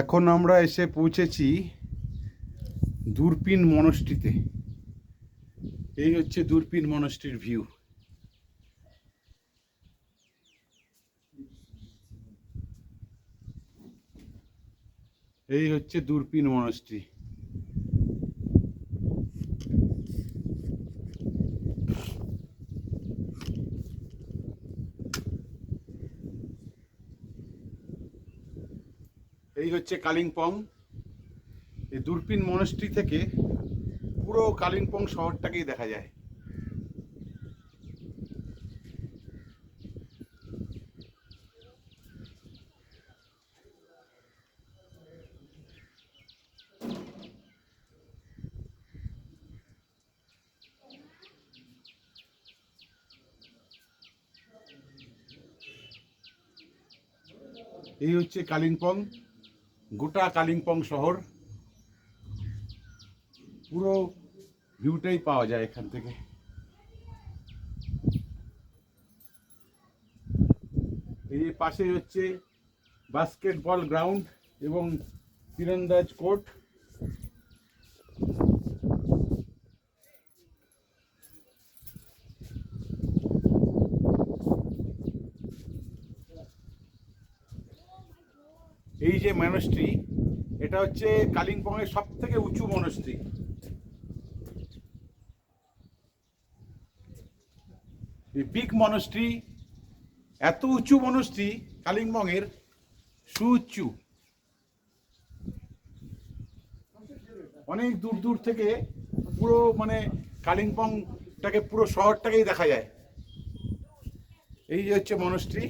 এখন আমরা এসে পৌঁছেছি দূরপিন মনস্ট্রিতে। এই হচ্ছে দূরপিন মনস্ট্রির ভিউ। এই হচ্ছে দূরপিন মনস্ট্রি। এই হচ্ছে কালিম্পং। এই দূরপিন মনস্ট্রি থেকে পুরো কালিম্পং শহরটাকেই দেখা যায়। এই হচ্ছে কালিম্পং, গোটা কালিম্পং শহর পুরো ভিউটাই পাওয়া যায় এখান থেকে। এই পাশে হচ্ছে বাস্কেটবল গ্রাউন্ড এবং তীরন্দাজ কোর্ট। এই যে মনস্ট্রি, এটা হচ্ছে কালিম্পংয়ের সব থেকে উঁচু মনস্ট্রি। এই বিগ মনস্ট্রি, এত উঁচু মনস্ট্রি কালিম্পংয়ের, সুউচ্চু। অনেক দূর দূর থেকে পুরো মানে কালিম্পংটাকে, পুরো শহরটাকেই দেখা যায়। এই যে হচ্ছে মনস্ট্রি।